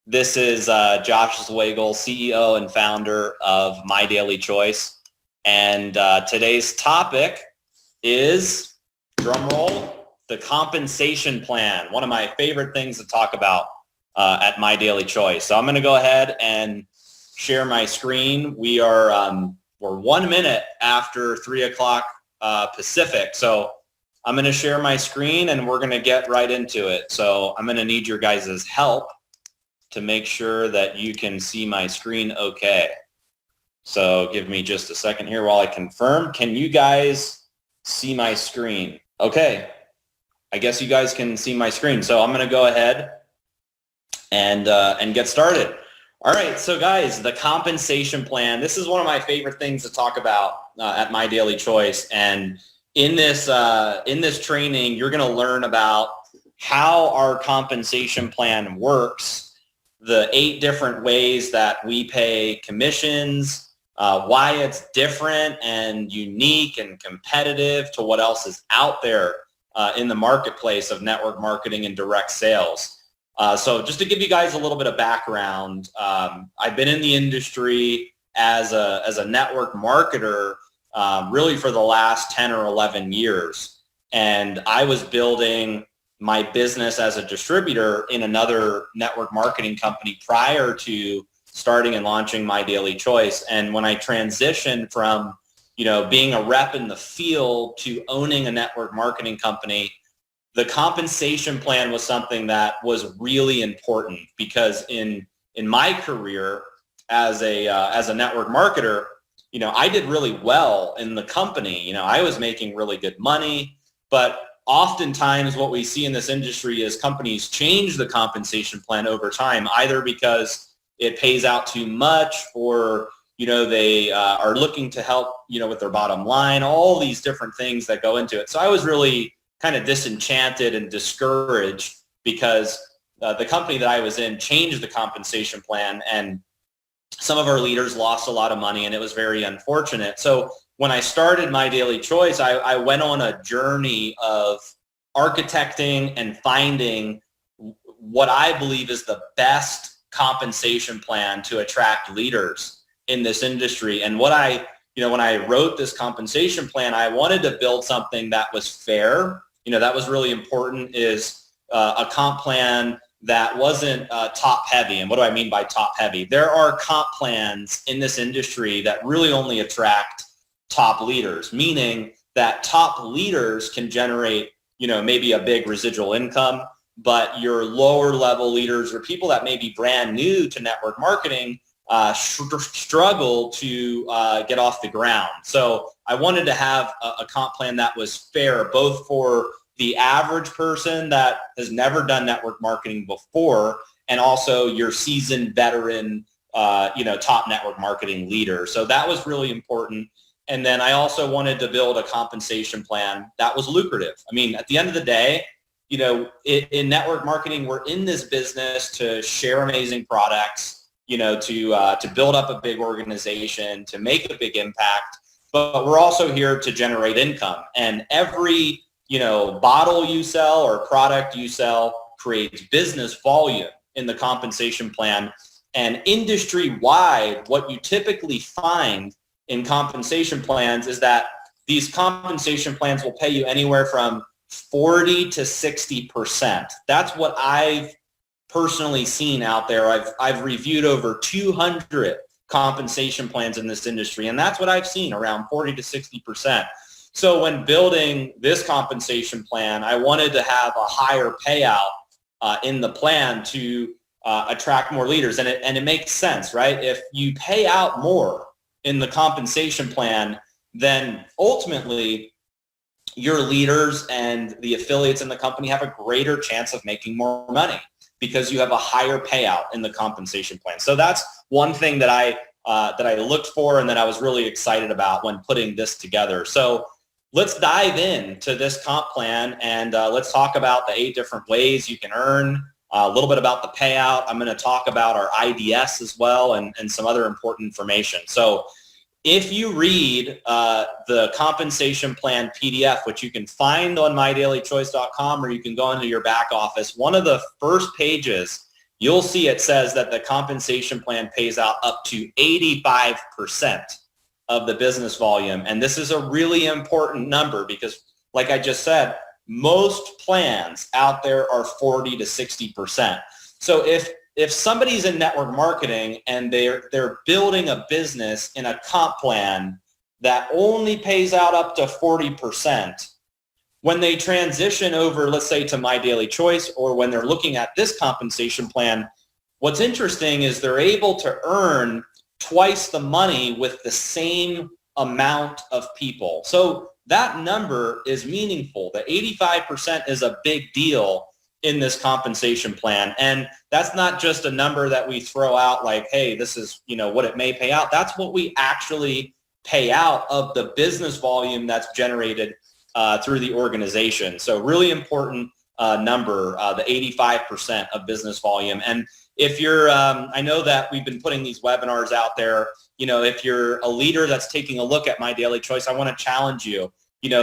This is Josh Zwagel, CEO and founder of MyDailyChoice. And today's topic is, drumroll, the compensation plan. One of my favorite things to talk about at MyDailyChoice. So I'm going to go ahead and share my screen. We're 1 minute after 3 o'clock Pacific. So I'm going to share my screen and we're going to get right into it. So I'm going to need your guys' help to make sure that you can see my screen okay. So give me just a second here while I confirm. Can you guys see my screen? Okay, I guess you guys can see my screen. So I'm going to go ahead and get started. All right, so guys, the compensation plan. This is one of my favorite things to talk about at MyDailyChoice. And in this training, you're going to learn about how our compensation plan works, the 8 different ways that we pay commissions, why it's different and unique and competitive to what else is out there in the marketplace of network marketing and direct sales. So just to give you guys a little bit of background, I've been in the industry as a network marketer really for the last 10 or 11 years. And I was building my business as a distributor in another network marketing company prior to starting and launching MyDailyChoice. And when I transitioned from, being a rep in the field to owning a network marketing company, the compensation plan was something that was really important because in my career as a network marketer, I did really well in the company. I was making really good money, but oftentimes what we see in this industry is companies change the compensation plan over time, either because it pays out too much or, they are looking to help, with their bottom line, all these different things that go into it. So I was really kind of disenchanted and discouraged because the company that I was in changed the compensation plan and some of our leaders lost a lot of money and it was very unfortunate. So when I started MyDailyChoice, I went on a journey of architecting and finding what I believe is the best compensation plan to attract leaders in this industry. And when I wrote this compensation plan, I wanted to build something that was fair. That was really important, is a comp plan that wasn't top heavy. And what do I mean by top heavy? There are comp plans in this industry that really only attract top leaders, meaning that top leaders can generate, maybe a big residual income, but your lower level leaders or people that may be brand new to network marketing struggle to get off the ground. So I wanted to have a comp plan that was fair, both for the average person that has never done network marketing before and also your seasoned veteran, top network marketing leader. So that was really important. And then I also wanted to build a compensation plan that was lucrative. I mean, at the end of the day, in network marketing, we're in this business to share amazing products, to build up a big organization, to make a big impact, but we're also here to generate income. And every, bottle you sell or product you sell creates business volume in the compensation plan. And industry-wide, what you typically find in compensation plans is that these compensation plans will pay you anywhere from 40 to 60%. That's what I've personally seen out there. I've reviewed over 200 compensation plans in this industry, and that's what I've seen, around 40 to 60%. So when building this compensation plan, I wanted to have a higher payout in the plan to attract more leaders. And it makes sense, right? If you pay out more in the compensation plan, then ultimately your leaders and the affiliates in the company have a greater chance of making more money because you have a higher payout in the compensation plan. So that's one thing that I looked for and that I was really excited about when putting this together. So let's dive into this comp plan and let's talk about the 8 different ways you can earn, a little bit about the payout. I'm going to talk about our IDS as well and some other important information. So if you read the compensation plan PDF, which you can find on MyDailyChoice.com or you can go into your back office, one of the first pages you'll see it says that the compensation plan pays out up to 85% of the business volume. And this is a really important number because, like I just said, most plans out there are 40 to 60%. So if somebody's in network marketing and they're building a business in a comp plan that only pays out up to 40%, when they transition over, let's say, to MyDailyChoice, or when they're looking at this compensation plan, what's interesting is they're able to earn twice the money with the same amount of people. So that number is meaningful. The 85% is a big deal in this compensation plan. And that's not just a number that we throw out like, hey, this is, what it may pay out. That's what we actually pay out of the business volume that's generated through the organization. So really important number, the 85% of business volume. And if you're, I know that we've been putting these webinars out there, if you're a leader that's taking a look at MyDailyChoice, I want to challenge you,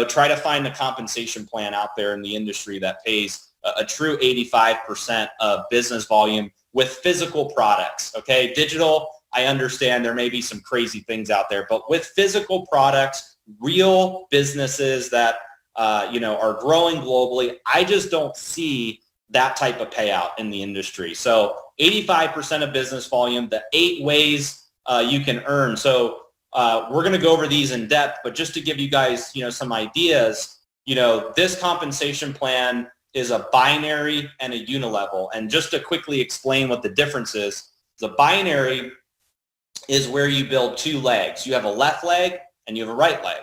try to find a compensation plan out there in the industry that pays a true 85% of business volume with physical products. Okay, digital, I understand there may be some crazy things out there, but with physical products, real businesses that are growing globally, I just don't see that type of payout in the industry. So 85% of business volume, the 8 ways you can earn. So we're going to go over these in depth, but just to give you guys, some ideas, this compensation plan is a binary and a unilevel. And just to quickly explain what the difference is, the binary is where you build 2 legs. You have a left leg and you have a right leg.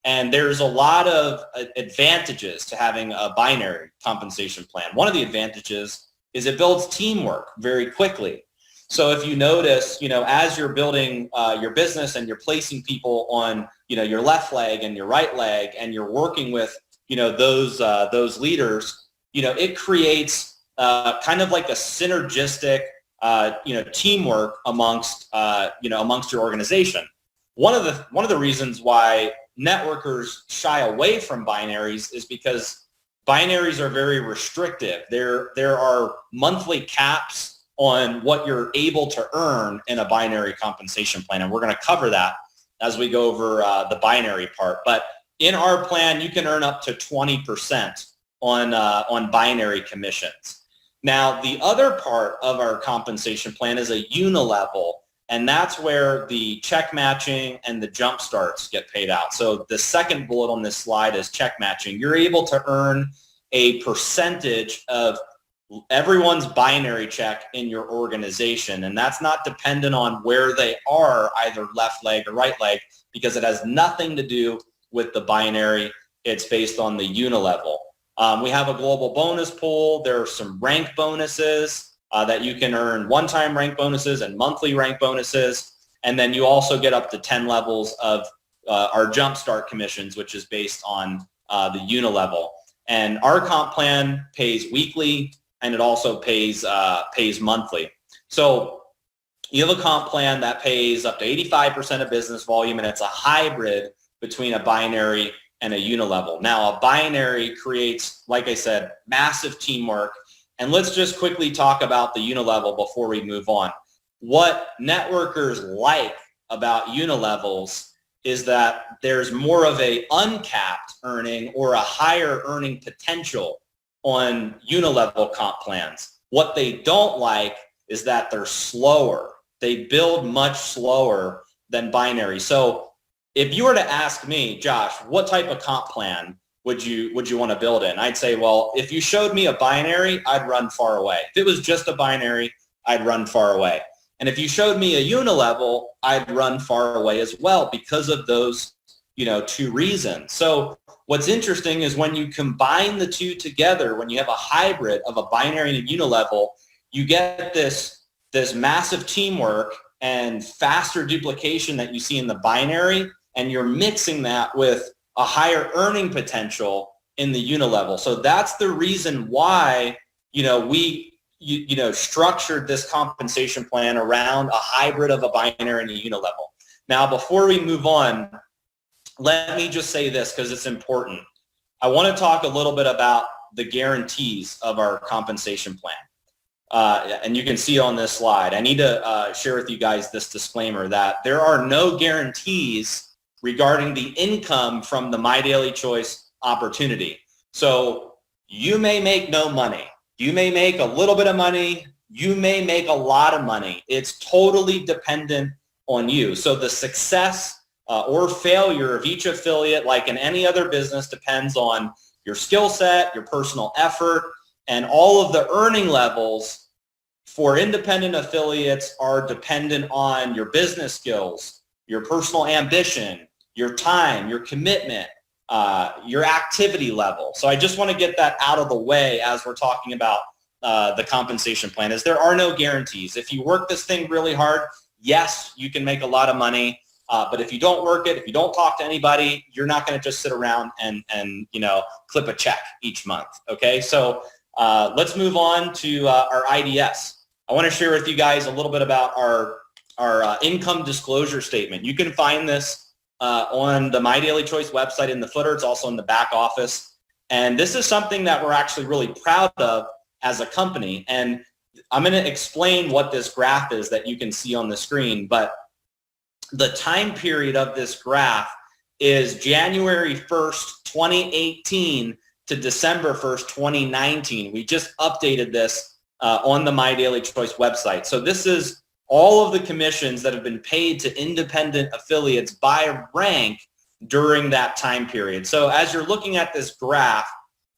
And there's a lot of advantages to having a binary compensation plan. One of the advantages is it builds teamwork very quickly. So if you notice, as you're building your business and you're placing people on, your left leg and your right leg, and you're working with, those leaders, it creates kind of like a synergistic, teamwork amongst your organization. One of the reasons why networkers shy away from binaries is because binaries are very restrictive. There are monthly caps on what you're able to earn in a binary compensation plan, and we're going to cover that as we go over the binary part. But in our plan, you can earn up to 20% on binary commissions. Now, the other part of our compensation plan is a unilevel, and that's where the check matching and the jump starts get paid out. So the second bullet on this slide is check matching. You're able to earn a percentage of everyone's binary check in your organization, and that's not dependent on where they are, either left leg or right leg, because it has nothing to do with the binary. It's based on the unilevel. We have a global bonus pool. There are some rank bonuses that you can earn, one-time rank bonuses and monthly rank bonuses. And then you also get up to 10 levels of our jumpstart commissions, which is based on the unilevel. And our comp plan pays weekly, and it also pays monthly. So you have a comp plan that pays up to 85% of business volume, and it's a hybrid between a binary and a unilevel. Now, a binary creates, like I said, massive teamwork. And let's just quickly talk about the unilevel before we move on. What networkers like about unilevels is that there's more of a uncapped earning or a higher earning potential on unilevel comp plans. What they don't like is that they're slower. They build much slower than binary. So if you were to ask me, Josh, what type of comp plan would you want to build in? I'd say, well, if you showed me a binary, I'd run far away. If it was just a binary, I'd run far away. And if you showed me a unilevel, I'd run far away as well because of those, 2 reasons. So what's interesting is when you combine the 2 together, when you have a hybrid of a binary and a unilevel, you get this massive teamwork and faster duplication that you see in the binary, and you're mixing that with a higher earning potential in the unilevel. So that's the reason why, we structured this compensation plan around a hybrid of a binary and a unilevel. Now, before we move on, let me just say this because it's important. I want to talk a little bit about the guarantees of our compensation plan. and you can see on this slide, I need to share with you guys this disclaimer that there are no guarantees regarding the income from the MyDailyChoice opportunity. So you may make no money. You may make a little bit of money. You may make a lot of money. It's totally dependent on you. So the success or failure of each affiliate, like in any other business, depends on your skill set, your personal effort, and all of the earning levels for independent affiliates are dependent on your business skills, your personal ambition, your time, your commitment, your activity level. So I just want to get that out of the way as we're talking about the compensation plan, is there are no guarantees. If you work this thing really hard, yes, you can make a lot of money. But if you don't work it, if you don't talk to anybody, you're not going to just sit around and clip a check each month. Okay, so let's move on to our IDS. I want to share with you guys a little bit about our income disclosure statement. You can find this on the MyDailyChoice website in the footer. It's also in the back office. And this is something that we're actually really proud of as a company. And I'm going to explain what this graph is that you can see on the screen. But the time period of this graph is January 1st, 2018 to December 1st, 2019. We just updated this on the MyDailyChoice website. So this is all of the commissions that have been paid to independent affiliates by rank during that time period. So as you're looking at this graph,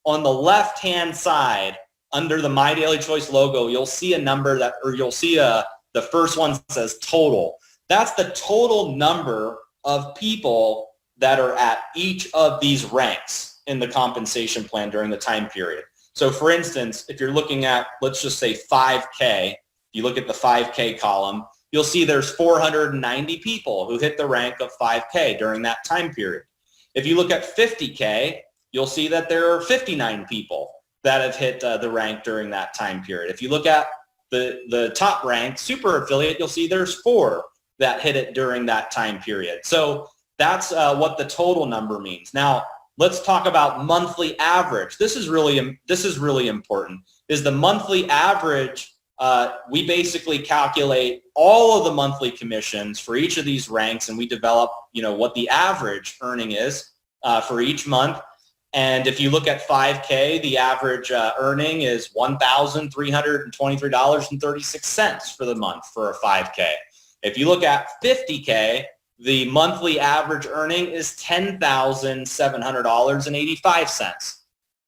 on the left-hand side, under the MyDailyChoice logo, you'll see a number that, or you'll see the first one says total. That's the total number of people that are at each of these ranks in the compensation plan during the time period. So for instance, if you're looking at, let's just say 5K, you look at the 5K column, you'll see there's 490 people who hit the rank of 5K during that time period. If you look at 50K, you'll see that there are 59 people that have hit the rank during that time period. If you look at the top rank, super affiliate, you'll see there's 4 that hit it during that time period. So that's what the total number means. Now, let's talk about monthly average. This is really important. Is the monthly average, we basically calculate all of the monthly commissions for each of these ranks, and we develop, what the average earning is for each month. And if you look at 5K, the average earning is $1,323.36 for the month for a 5K. If you look at 50K, the monthly average earning is $10,700.85.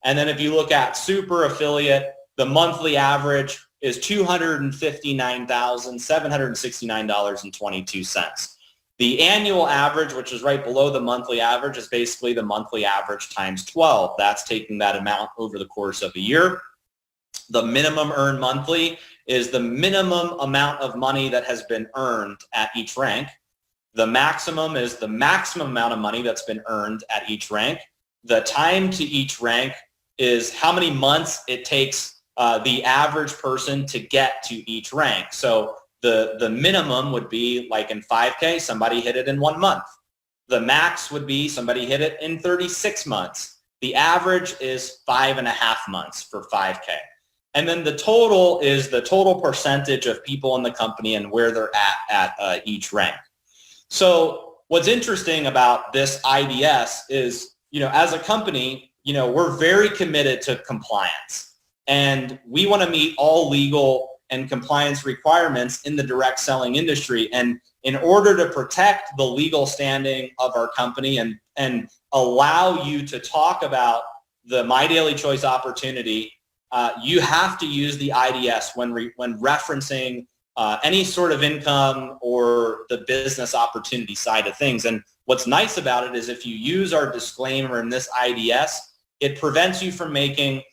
And then if you look at super affiliate, the monthly average is $259,769.22. The annual average, which is right below the monthly average, is basically the monthly average times 12. That's taking that amount over the course of a year. The minimum earned monthly is the minimum amount of money that has been earned at each rank. The maximum is the maximum amount of money that's been earned at each rank. The time to each rank is how many months it takes the average person to get to each rank. So the minimum would be, like in 5K, somebody hit it in 1 month. The max would be somebody hit it in 36 months. The average is 5.5 months for 5K. And then the total is the total percentage of people in the company and where they're at each rank. So what's interesting about this IDS is, as a company, we're very committed to compliance. And we want to meet all legal and compliance requirements in the direct selling industry. And in order to protect the legal standing of our company and allow you to talk about the MyDailyChoice opportunity, you have to use the IDS when referencing any sort of income or the business opportunity side of things. And what's nice about it is if you use our disclaimer in this IDS, it prevents you from making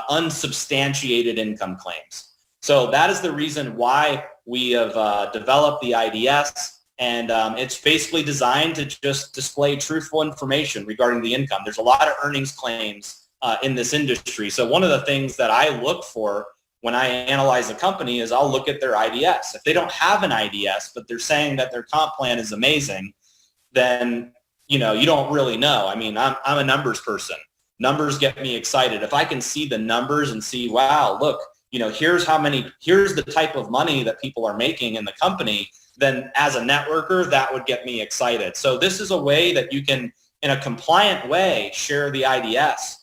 unsubstantiated income claims. So that is the reason why we have developed the IDS, and it's basically designed to just display truthful information regarding the income. There's a lot of earnings claims in this industry. So one of the things that I look for when I analyze a company is I'll look at their IDS. If they don't have an IDS, but they're saying that their comp plan is amazing, then you don't really know. I mean, I'm a numbers person. Numbers get me excited. If I can see the numbers and see, wow, look, here's the type of money that people are making in the company, then as a networker, that would get me excited. So this is a way that you can, in a compliant way, share the IDS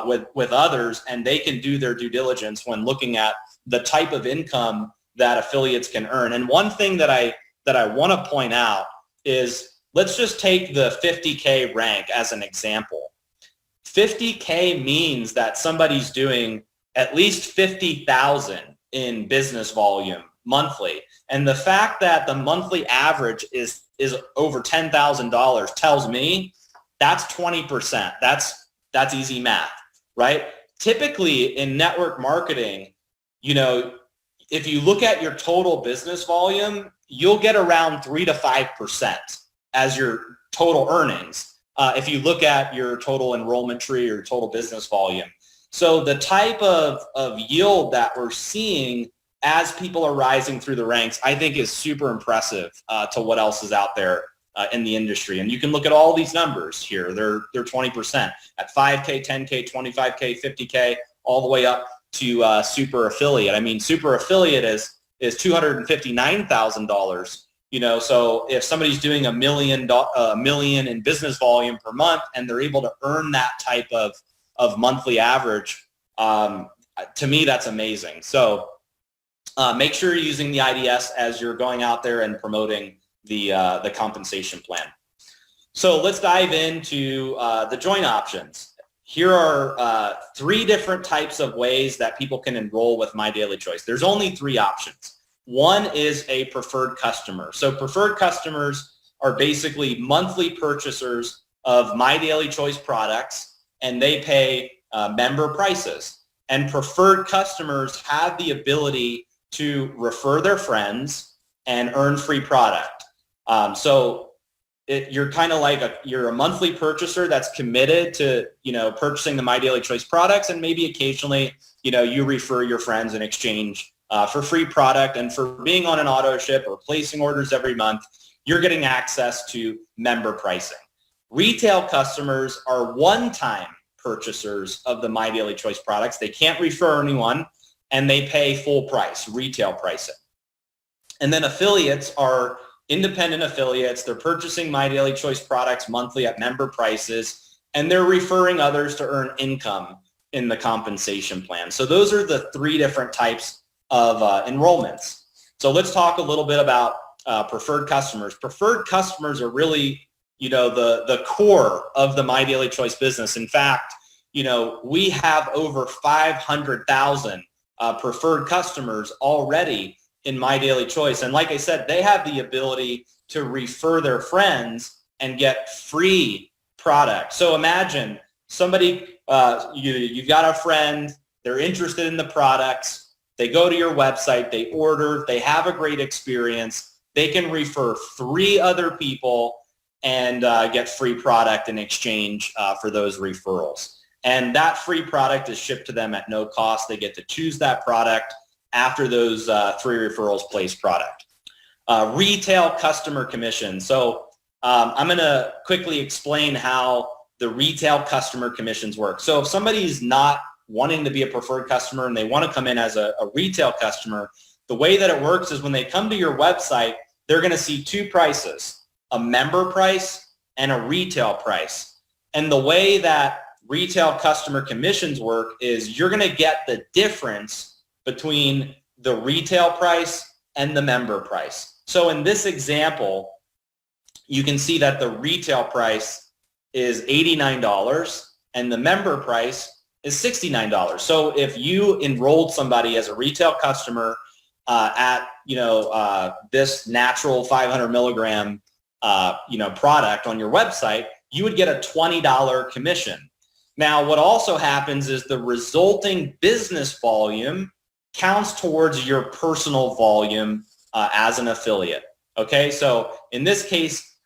with others, and they can do their due diligence when looking at the type of income that affiliates can earn. And one thing that I want to point out is, let's just take the 50K rank as an example. 50K means that somebody's doing at least 50,000 in business volume monthly. And the fact that the monthly average is over $10,000 tells me that's 20%. That's easy math, right? Typically in network marketing, if you look at your total business volume, you'll get around 3 to 5% as your total earnings. If you look at your total enrollment tree or your total business volume. So the type of yield that we're seeing as people are rising through the ranks, I think is super impressive to what else is out there in the industry. And you can look at all these numbers here. They're 20% at 5K, 10K, 25K, 50K, all the way up to super affiliate. I mean, super affiliate is $259,000. So if somebody's doing a million in business volume per month, and they're able to earn that type of monthly average, to me, that's amazing. So make sure you're using the IDS as you're going out there and promoting the compensation plan. So let's dive into the join options. Here are 3 different types of ways that people can enroll with MyDailyChoice. There's only 3 options. One is a preferred customer. So preferred customers are basically monthly purchasers of MyDailyChoice products, and they pay member prices. And preferred customers have the ability to refer their friends and earn free product. You're kind of like you're a monthly purchaser that's committed to, purchasing the MyDailyChoice products, and maybe occasionally, you refer your friends in exchange for free product, and for being on an auto ship or placing orders every month, you're getting access to member pricing. Retail customers are one-time purchasers of the MyDailyChoice products. They can't refer anyone, and they pay full price, retail pricing. And then affiliates are independent affiliates. They're purchasing MyDailyChoice products monthly at member prices, and they're referring others to earn income in the compensation plan. So those are the 3 different types of enrollments. So let's talk a little bit about preferred customers. Preferred customers are really, the core of the MyDailyChoice business. In fact, we have over 500,000 preferred customers already in MyDailyChoice. And like I said, they have the ability to refer their friends and get free product. So imagine somebody, you've got a friend, they're interested in the products, they go to your website, they order, they have a great experience, they can refer 3 other people and get free product in exchange for those referrals. And that free product is shipped to them at no cost. They get to choose that product after those 3 referrals place product. Retail customer commission. So I'm going to quickly explain how the retail customer commissions work. So if somebody's not wanting to be a preferred customer and they want to come in as a retail customer, the way that it works is when they come to your website, they're going to see 2 prices, a member price and a retail price. And the way that retail customer commissions work is you're going to get the difference between the retail price and the member price. So in this example, you can see that the retail price is $89 and the member price is $69. So if you enrolled somebody as a retail customer at this natural 500 milligram product on your website, you would get a $20 commission. Now, what also happens is the resulting business volume counts towards your personal volume as an affiliate. Okay, so in this case,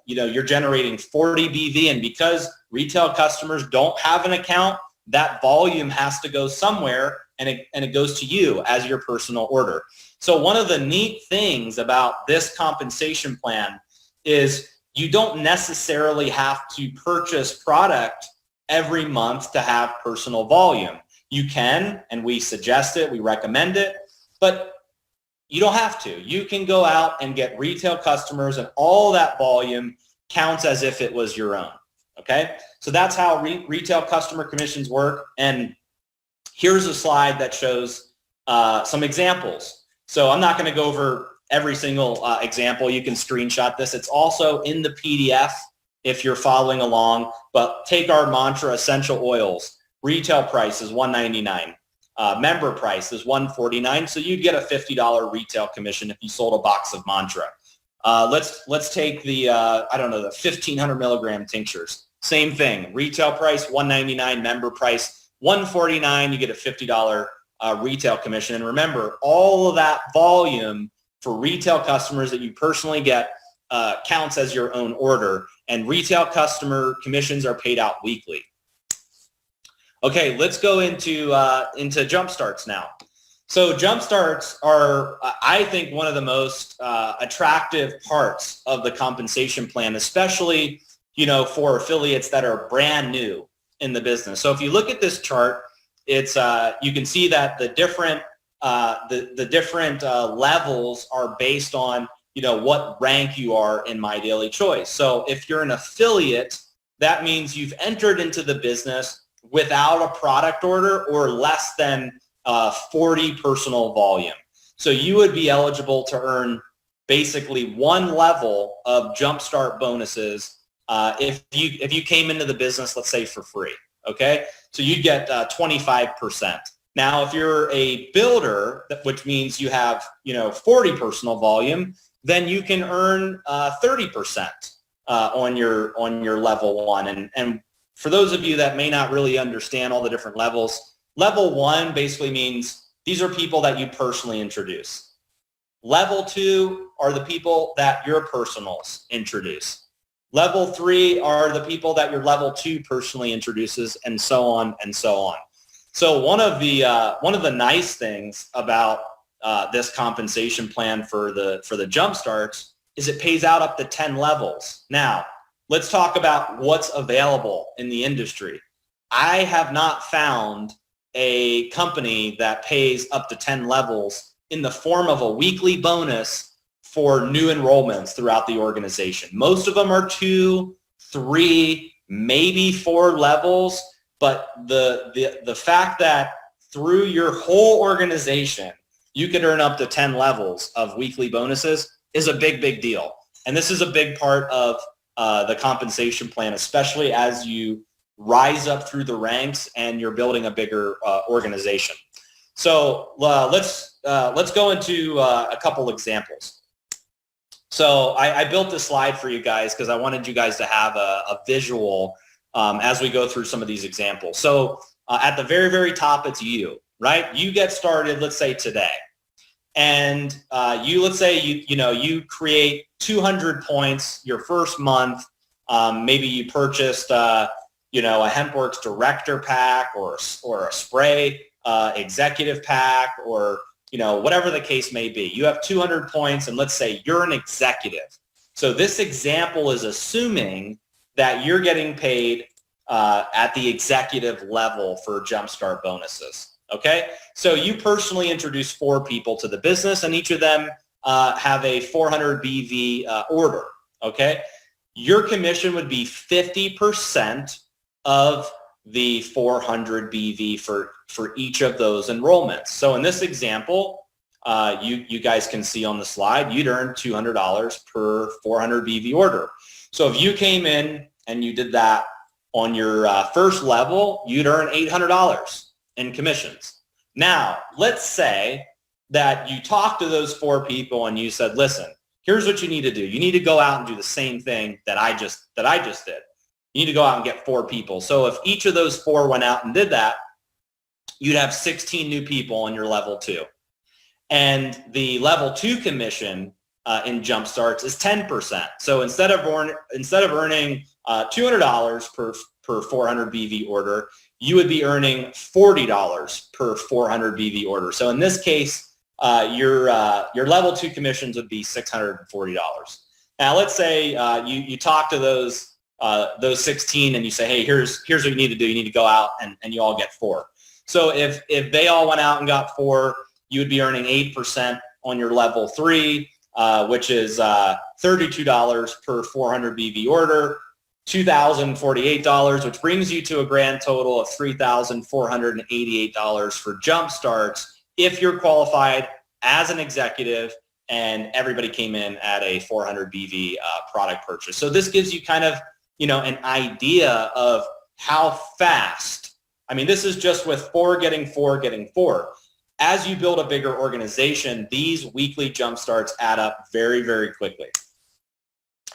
you're generating 40 BV, and because retail customers don't have an account, that volume has to go somewhere, and it goes to you as your personal order. So one of the neat things about this compensation plan is you don't necessarily have to purchase product every month to have personal volume. you can, and we suggest it, we recommend it, but you don't have to. You can go out and get retail customers, and all that volume counts as if it was your own. Okay, so that's how retail customer commissions work. And here's a slide that shows some examples. So I'm not going to go over every single example. You can screenshot this. It's also in the PDF if you're following along. But take our mantra, essential oils. Retail price is $199. Member price is $149. So you'd get a $50 retail commission if you sold a box of mantra. Let's take the I don't know, the 1,500 milligram tinctures. Same thing. Retail price $199. Member price $149. You get a $50 retail commission. And remember, all of that volume for retail customers that you personally get counts as your own order. And retail customer commissions are paid out weekly. Okay, let's go into jump starts now. So jump starts are, I think, one of the most attractive parts of the compensation plan, especially, for affiliates that are brand new in the business. So if you look at this chart, it's you can see that the different levels are based on what rank you are in MyDailyChoice. So if you're an affiliate, that means you've entered into the business without a product order or less than 40 personal volume. So you would be eligible to earn basically one level of jumpstart bonuses if you came into the business, let's say, for free. Okay, so you'd get 25%. Now, if you're a builder, which means you have 40 personal volume, then you can earn 30% on your level one. And for those of you that may not really understand all the different levels, level one basically means these are people that you personally introduce. Level two are the people that your personals introduce. Level three are the people that your level two personally introduces, and so on and so on. So one of the nice things about this compensation plan for the jump starts is it pays out up to 10 levels. Now, let's talk about what's available in the industry. I have not found a company that pays up to 10 levels in the form of a weekly bonus for new enrollments throughout the organization. Most of them are 2, 3, maybe 4 levels, but the fact that through your whole organization, you could earn up to 10 levels of weekly bonuses is a big, big deal. And this is a big part of the compensation plan, especially as you rise up through the ranks and you're building a bigger organization. So let's go into a couple examples. So I built this slide for you guys because I wanted you guys to have a visual as we go through some of these examples. So at the very, very top, it's you, right? You get started, let's say today. And let's say you create 200 points your first month. Maybe you purchased a HempWorks Director Pack or a Spray Executive Pack, or whatever the case may be. You have 200 points, and let's say you're an executive. So this example is assuming that you're getting paid at the executive level for jumpstart bonuses. Okay, so you personally introduce 4 people to the business, and each of them have a 400 BV order. Okay, your commission would be 50% of the 400 BV for each of those enrollments. So in this example, you guys can see on the slide, you'd earn $200 per 400 BV order. So if you came in and you did that on your first level, you'd earn $800 in commissions. Now, let's say that you talked to those 4 people and you said, listen, here's what you need to do. You need to go out and do the same thing that I just did. You need to go out and get 4 people. So if each of those 4 went out and did that, you'd have 16 new people on your level 2. And the level 2 commission in Jumpstarts is 10%. So instead of earning $200 per 400 BV order, you would be earning $40 per 400 BV order. So in this case, your level 2 commissions would be $640. Now let's say you talk to those 16 and you say, hey, here's what you need to do. You need to go out and you all get 4. So if they all went out and got 4, you would be earning 8% on your level 3, which is $32 per 400 BV order, $2,048, which brings you to a grand total of $3,488 for jump starts if you're qualified as an executive and everybody came in at a 400 BV product purchase. So this gives you kind of, an idea of how fast. I mean, this is just with 4 getting 4 getting 4. As you build a bigger organization, these weekly jump starts add up very, very quickly.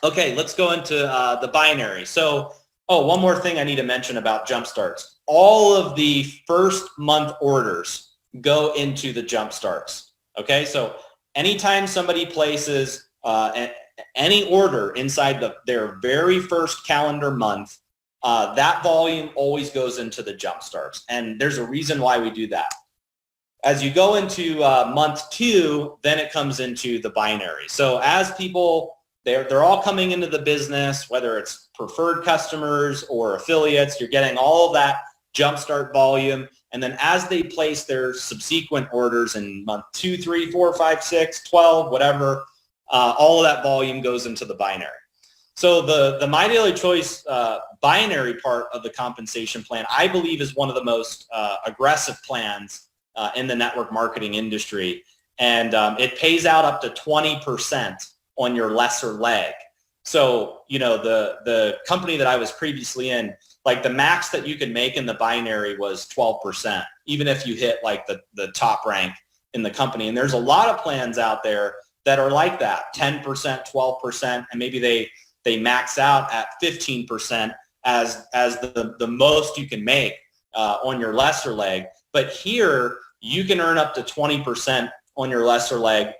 Okay, let's go into the binary. So, one more thing I need to mention about jump starts. All of the first month orders go into the jump starts. Okay, so anytime somebody places any order inside their very first calendar month, that volume always goes into the jump starts. And there's a reason why we do that. As you go into month 2, then it comes into the binary. So as people, they're all coming into the business, whether it's preferred customers or affiliates, you're getting all of that jumpstart volume. And then as they place their subsequent orders in month 2, 3, 4, 5, 6, 12, whatever, all of that volume goes into the binary. So the MyDailyChoice binary part of the compensation plan, I believe, is one of the most aggressive plans in the network marketing industry. And it pays out up to 20% on your lesser leg. So, the company that I was previously in, like the max that you could make in the binary was 12%, even if you hit like the top rank in the company. And there's a lot of plans out there that are like that, 10%, 12%, and maybe they max out at 15% as the most you can make on your lesser leg. But here, you can earn up to 20% on your lesser leg.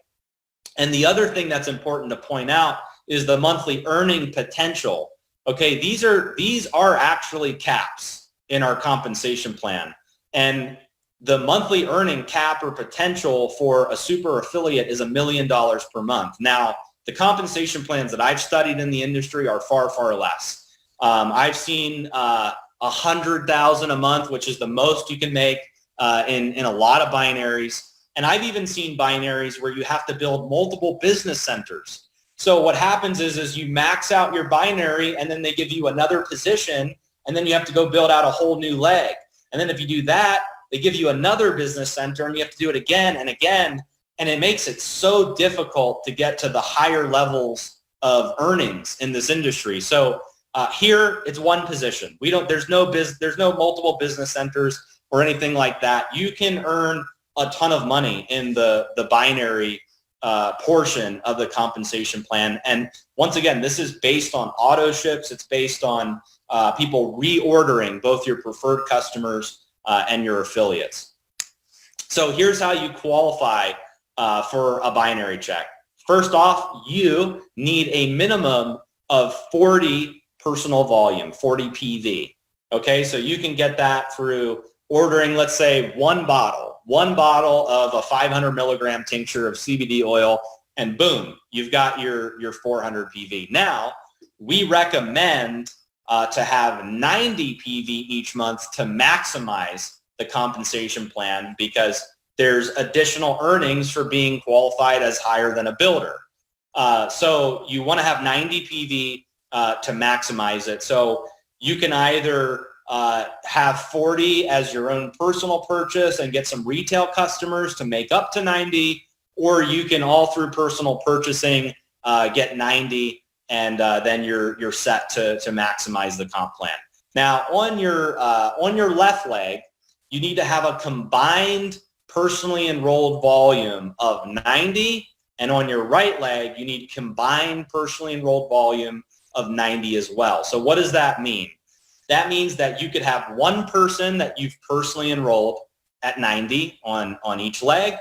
And the other thing that's important to point out is the monthly earning potential. Okay, these are actually caps in our compensation plan. And the monthly earning cap or potential for a super affiliate is $1 million per month. Now, the compensation plans that I've studied in the industry are far, far less. I've seen $100,000 a month, which is the most you can make in a lot of binaries. And I've even seen binaries where you have to build multiple business centers. So what happens is you max out your binary and then they give you another position and then you have to go build out a whole new leg. And then if you do that, they give you another business center and you have to do it again and again. And it makes it so difficult to get to the higher levels of earnings in this industry. So here it's one position. There's no multiple business centers or anything like that. You can earn a ton of money in the binary portion of the compensation plan. And once again, this is based on auto ships. It's based on people reordering both your preferred customers and your affiliates. So here's how you qualify for a binary check. First off, you need a minimum of 40 personal volume, 40 PV. Okay, so you can get that through ordering, let's say, one bottle of a 500 milligram tincture of CBD oil, and boom, you've got your 400 PV. Now, we recommend to have 90 PV each month to maximize the compensation plan because there's additional earnings for being qualified as higher than a builder. So you want to have 90 PV to maximize it. So you can either have 40 as your own personal purchase and get some retail customers to make up to 90, or you can all through personal purchasing get 90 and then you're set to maximize the comp plan. Now on your left leg, you need to have a combined personally enrolled volume of 90, and on your right leg, you need combined personally enrolled volume of 90 as well. So what does that mean? That means that you could have one person that you've personally enrolled at 90 on each leg,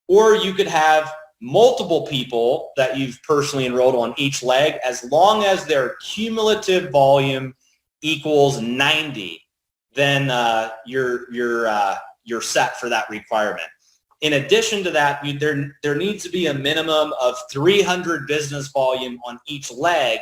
or you could have multiple people that you've personally enrolled on each leg, as long as their cumulative volume equals 90, then you're set for that requirement. In addition to that, there needs to be a minimum of 300 business volume on each leg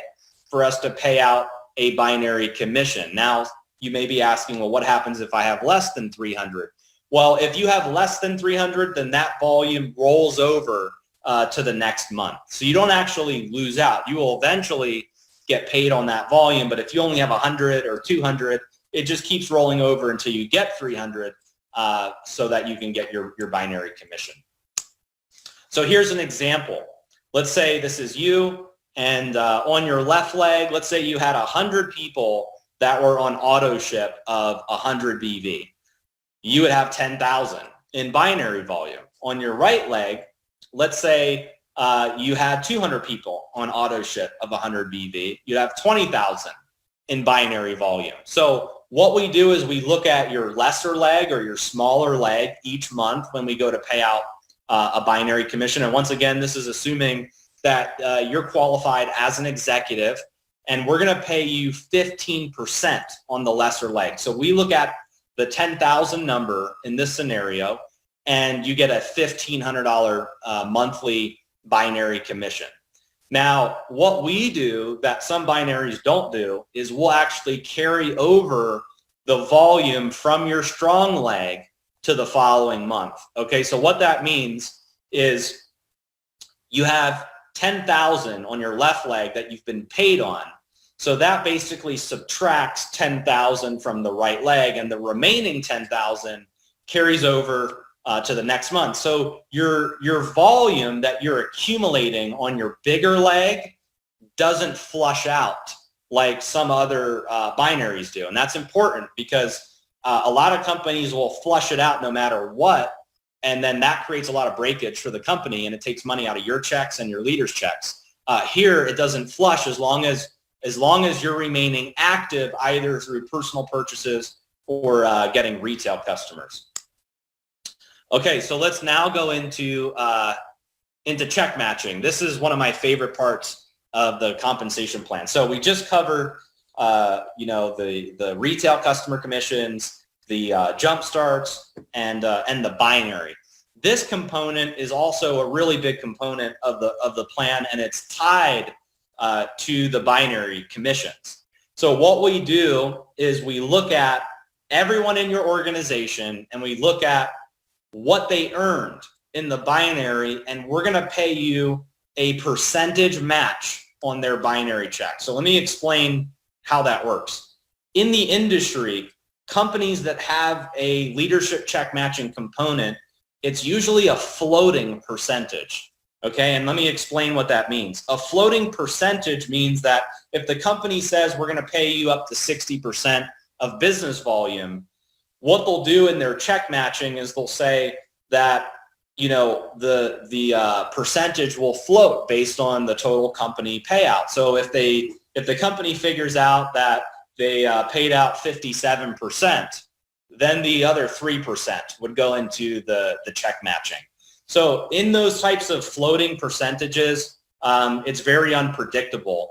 for us to pay out a binary commission. Now, you may be asking, well, what happens if I have less than 300? Well, if you have less than 300, then that volume rolls over to the next month. So you don't actually lose out. You will eventually get paid on that volume, but if you only have 100 or 200, it just keeps rolling over until you get 300 so that you can get your binary commission. So here's an example. Let's say this is you, and on your left leg, let's say you had 100 people that were on auto ship of 100 BV. You would have 10,000 in binary volume. On your right leg, let's say you had 200 people on auto ship of 100 BV. You'd have 20,000 in binary volume. So what we do is we look at your lesser leg or your smaller leg each month when we go to pay out a binary commission. And once again, this is assuming that you're qualified as an executive, and we're going to pay you 15% on the lesser leg. So we look at the 10,000 number in this scenario, and you get a $1,500 monthly binary commission. Now, what we do that some binaries don't do is we'll actually carry over the volume from your strong leg to the following month. Okay, so what that means is you have 10,000 on your left leg that you've been paid on. So that basically subtracts 10,000 from the right leg, and the remaining 10,000 carries over to the next month. So your volume that you're accumulating on your bigger leg doesn't flush out like some other binaries do. And that's important because a lot of companies will flush it out no matter what, and then that creates a lot of breakage for the company, and it takes money out of your checks and your leaders' checks. Here, it doesn't flush as long as you're remaining active either through personal purchases or getting retail customers. Okay, so let's now go into check matching. This is one of my favorite parts of the compensation plan. So we just covered, the retail customer commissions, the jump starts, and the binary. This component is also a really big component of the plan, and it's tied to the binary commissions. So what we do is we look at everyone in your organization, and we look at what they earned in the binary, and we're going to pay you a percentage match on their binary check. So let me explain how that works. In the industry, companies that have a leadership check matching component, it's usually a floating percentage. Okay, and let me explain what that means. A floating percentage means that if the company says we're going to pay you up to 60% of business volume, what they'll do in their check matching is they'll say that the percentage will float based on the total company payout. So if the company figures out that they paid out 57%, then the other 3% would go into the check matching. So in those types of floating percentages, it's very unpredictable.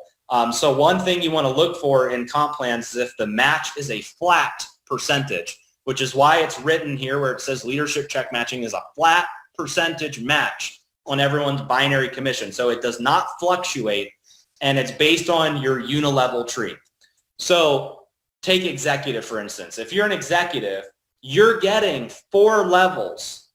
So one thing you want to look for in comp plans is if the match is a flat percentage, which is why it's written here where it says leadership check matching is a flat percentage match on everyone's binary commission. So it does not fluctuate, and it's based on your unilevel tree. So take executive, for instance. If you're an executive, you're getting 4 levels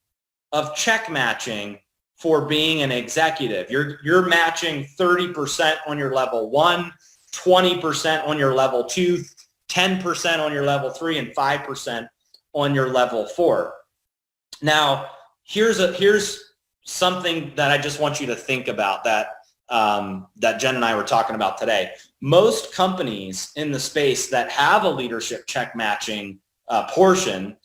of check matching for being an executive. You're matching 30% on your level 1, 20% on your level 2, 10% on your level 3, and 5% on your level 4. Now, here's something that I just want you to think about that Jen and I were talking about today. Most companies in the space that have a leadership check matching portion,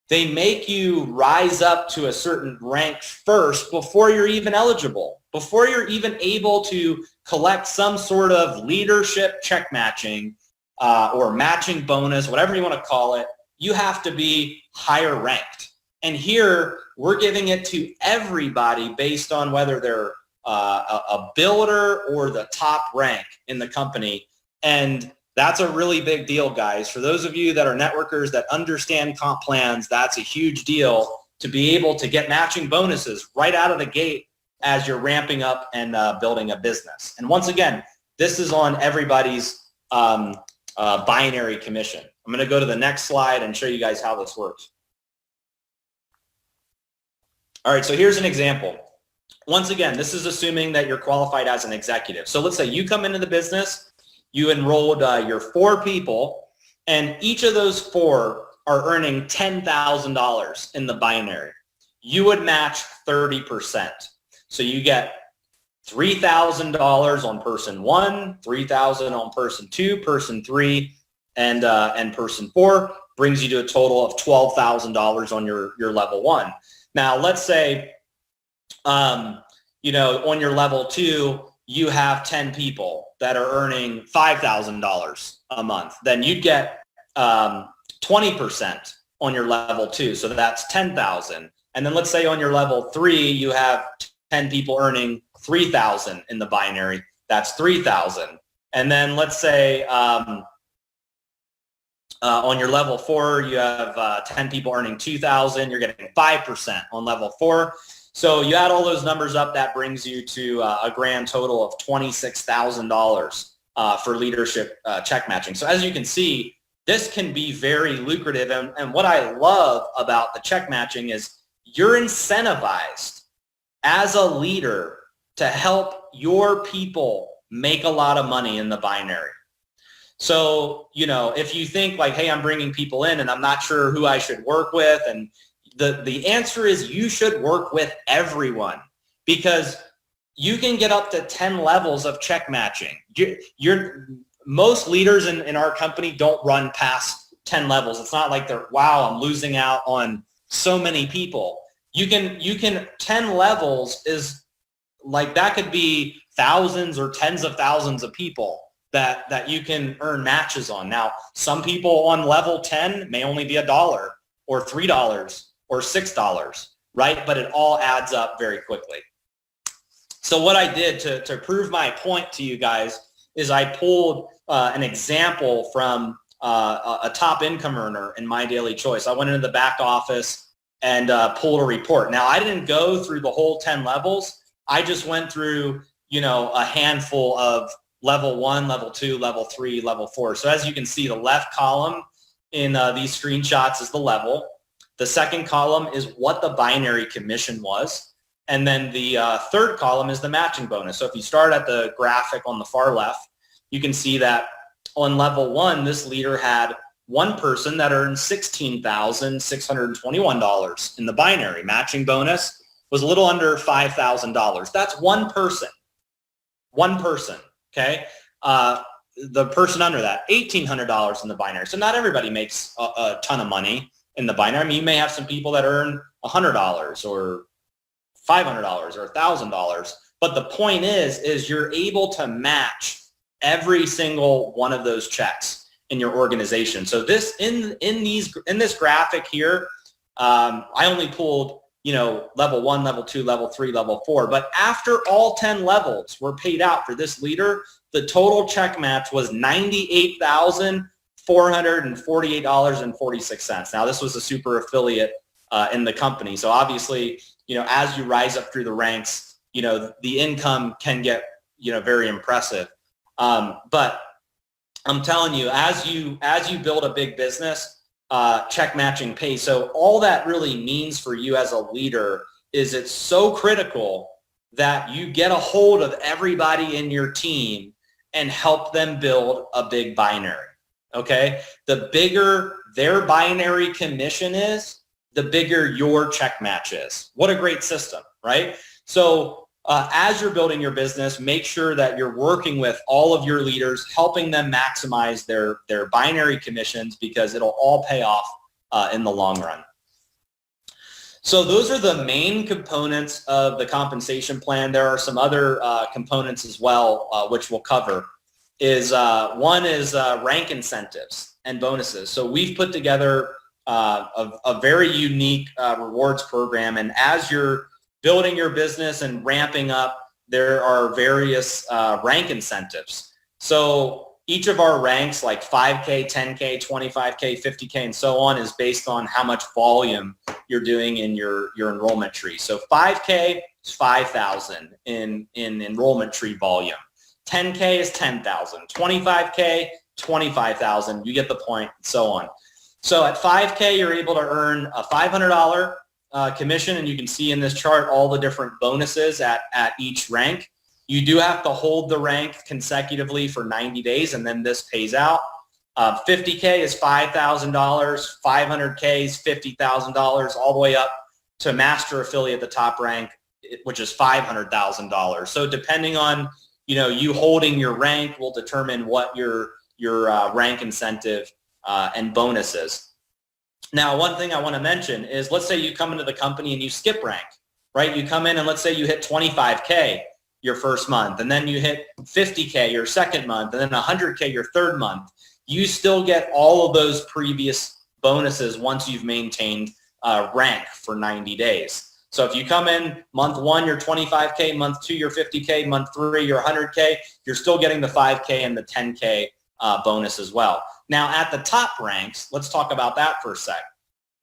they make you rise up to a certain rank first before you're even eligible, before you're even able to collect some sort of leadership check matching or matching bonus, whatever you want to call it. You have to be higher ranked. And here we're giving it to everybody based on whether they're a builder or the top rank in the company. And that's a really big deal, guys. For those of you that are networkers that understand comp plans, that's a huge deal to be able to get matching bonuses right out of the gate as you're ramping up and building a business. And once again, this is on everybody's binary commission. I'm going to go to the next slide and show you guys how this works. All right, so here's an example. Once again, this is assuming that you're qualified as an executive. So let's say you come into the business, you enrolled your 4 people, and each of those 4 are earning $10,000 in the binary. You would match 30%. So you get $3,000 on person 1, $3,000 on person 2, person 3, and person 4 brings you to a total of $12,000 on your level 1. Now, let's say, on your level 2, you have 10 people that are earning $5,000 a month. Then you'd get 20% on your level 2. So that's 10,000. And then let's say on your level 3, you have 10 people earning 3,000 in the binary. That's 3,000. And then let's say on your level 4, you have 10 people earning 2,000. You're getting 5% on level 4. So you add all those numbers up, that brings you to a grand total of $26,000 for leadership check matching. So as you can see, this can be very lucrative. And what I love about the check matching is you're incentivized as a leader to help your people make a lot of money in the binary. So, if you think like, hey, I'm bringing people in and I'm not sure who I should work with, and the answer is you should work with everyone, because you can get up to 10 levels of check matching. Most leaders in our company don't run past 10 levels. It's not like they're, wow, I'm losing out on so many people. You can 10 levels is like, that could be thousands or tens of thousands of people that you can earn matches on. Now, some people on level 10 may only be $1 or $3 or $6, right? But it all adds up very quickly. So what I did to prove my point to you guys is I pulled an example from a top income earner in MyDailyChoice. I went into the back office and pulled a report. Now, I didn't go through the whole 10 levels. I just went through, a handful of level 1, level 2, level 3, level 4. So as you can see, the left column in these screenshots is the level. The second column is what the binary commission was. And then the third column is the matching bonus. So if you start at the graphic on the far left, you can see that on level 1, this leader had one person that earned $16,621 in the binary. Matching bonus was a little under $5,000. That's one person. One person, okay? The person under that, $1,800 in the binary. So not everybody makes a ton of money in the binary. I mean, you may have some people that earn $100 or $500 or $1,000. But the point is you're able to match every single one of those checks in your organization. So this in this graphic here, I only pulled level 1, level 2, level 3, level 4. But after all 10 levels were paid out for this leader, the total check match was $98,448.46. Now, this was a super affiliate in the company. So obviously, as you rise up through the ranks, the income can get, very impressive. But I'm telling you, as you build a big business, check matching pays. So all that really means for you as a leader is it's so critical that you get a hold of everybody in your team and help them build a big binary. Okay? The bigger their binary commission is, the bigger your check match is. What a great system, right? So as you're building your business, make sure that you're working with all of your leaders, helping them maximize their binary commissions, because it'll all pay off in the long run. So those are the main components of the compensation plan. There are some other components as well, which we'll cover. One is rank incentives and bonuses. So we've put together a very unique rewards program, and as you're building your business and ramping up, there are various rank incentives. So each of our ranks, like 5K, 10K, 25K, 50K, and so on, is based on how much volume you're doing in your enrollment tree. So 5K is 5,000 in enrollment tree volume. 10K is 10,000. 25K, 25,000. You get the point, and so on. So at 5K, you're able to earn a $500 commission, and you can see in this chart all the different bonuses at each rank. You do have to hold the rank consecutively for 90 days, and then this pays out. 50K is $5,000, 500K is $50,000, all the way up to master affiliate, the top rank, which is $500,000. So depending on, you holding your rank will determine what your rank incentive and bonus is. Now, one thing I want to mention is, let's say you come into the company and you skip rank, right? You come in and let's say you hit 25K your first month, and then you hit 50K your second month, and then 100K your third month. You still get all of those previous bonuses once you've maintained rank for 90 days. So if you come in month 1, you're 25K, month 2, you're 50K, month 3, you're 100K, you're still getting the 5K and the 10K bonus as well. Now at the top ranks, let's talk about that for a sec.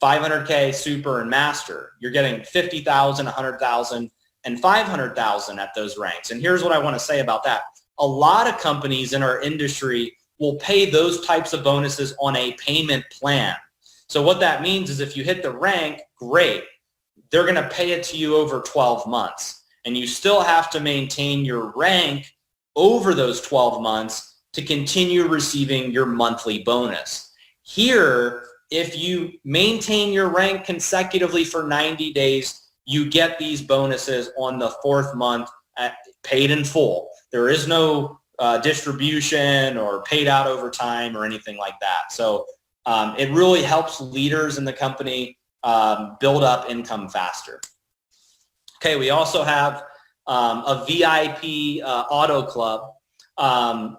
500K, super, and master. You're getting 50,000, 100,000, and 500,000 at those ranks. And here's what I want to say about that. A lot of companies in our industry will pay those types of bonuses on a payment plan. So what that means is if you hit the rank, great. They're going to pay it to you over 12 months. And you still have to maintain your rank over those 12 months to continue receiving your monthly bonus. Here, if you maintain your rank consecutively for 90 days, you get these bonuses on the 4th month paid in full. There is no distribution or paid out over time or anything like that. So it really helps leaders in the company build up income faster. Okay, we also have a VIP auto club.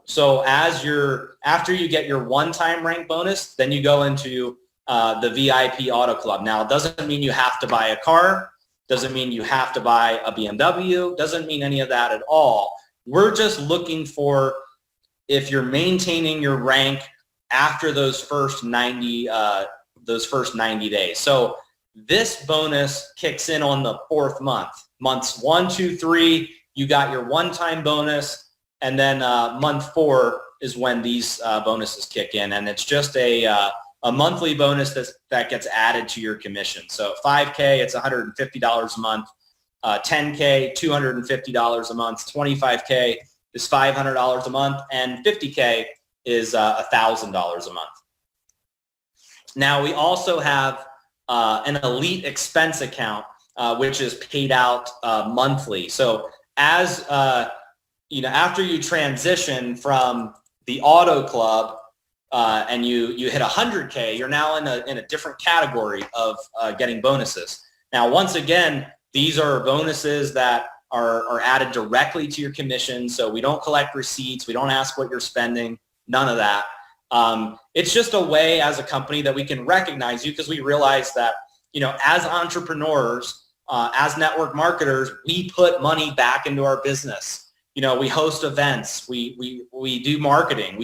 So after you get your one-time rank bonus, then you go into the VIP auto club. Now, it doesn't mean you have to buy a car, doesn't mean you have to buy a BMW, doesn't mean any of that at all. We're just looking for if you're maintaining your rank after those first 90 days. So this bonus kicks in on the 4th month. Months 1, 2, 3, you got your one-time bonus, and then month 4 is when these bonuses kick in, and it's just a monthly bonus that gets added to your commission. So 5K, it's $150 a month. 10K, $250 a month. 25K is $500 a month, and 50K is $1,000 a month. Now we also have an elite expense account, which is paid out monthly. So as after you transition from the auto club and you hit 100K, you're now in a different category of getting bonuses. Now, once again, these are bonuses that are added directly to your commission. So we don't collect receipts. We don't ask what you're spending. None of that. It's just a way as a company that we can recognize you, because we realize that, as entrepreneurs, as network marketers, we put money back into our business. We host events. We do marketing.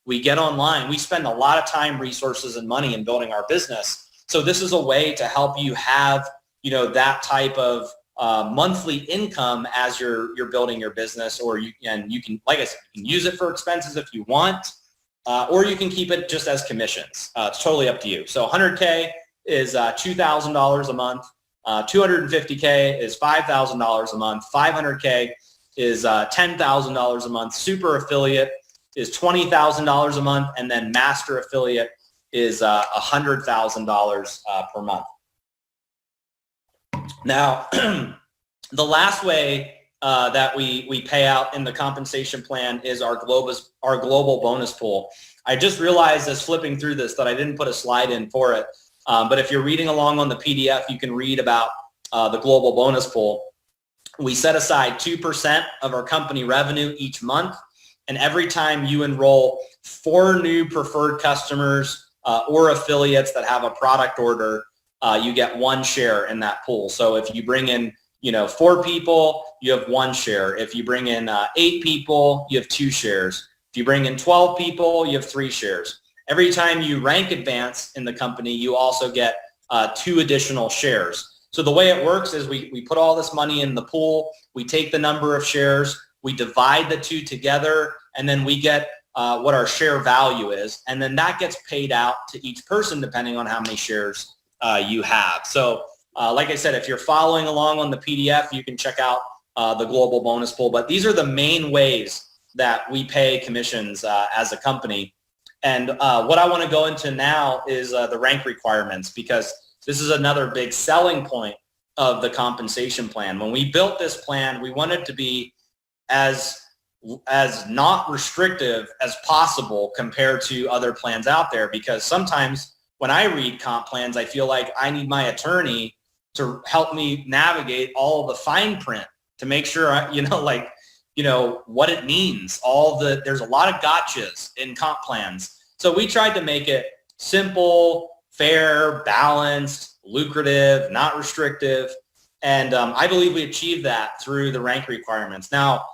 We get online. We spend a lot of time, resources, and money in building our business. So this is a way to help you have, that type of monthly income as you're building your business, or you can, like I said, you can use it for expenses if you want, or you can keep it just as commissions. It's totally up to you. So 100K is $2,000 a month. 250K is $5,000 a month. 500K is $10,000 a month. Super affiliate is $20,000 a month, and then master affiliate is $100,000 per month. Now, the last way that we pay out in the compensation plan is our global bonus pool. I just realized as flipping through this that I didn't put a slide in for it, but if you're reading along on the PDF, you can read about the global bonus pool. We set aside 2% of our company revenue each month, and every time you enroll 4 new preferred customers or affiliates that have a product order, you get 1 share in that pool. So if you bring in 4 people, you have 1 share. If you bring in 8 people, you have 2 shares. If you bring in 12 people, you have 3 shares. Every time you rank advance in the company, you also get 2 additional shares. So the way it works is we put all this money in the pool, we take the number of shares, we divide the 2 together, and then we get what our share value is, and then that gets paid out to each person depending on how many shares you have. So Like I said, if you're following along on the PDF, you can check out the global bonus pool. But these are the main ways that we pay commissions as a company. And what I want to go into now is the rank requirements, because this is another big selling point of the compensation plan. When we built this plan, we wanted to be as not restrictive as possible compared to other plans out there, because sometimes when I read comp plans, I feel like I need my attorney to help me navigate all the fine print to make sure what it means. There's a lot of gotchas in comp plans. So we tried to make it simple, fair, balanced, lucrative, not restrictive. And I believe we achieved that through the rank requirements. Now,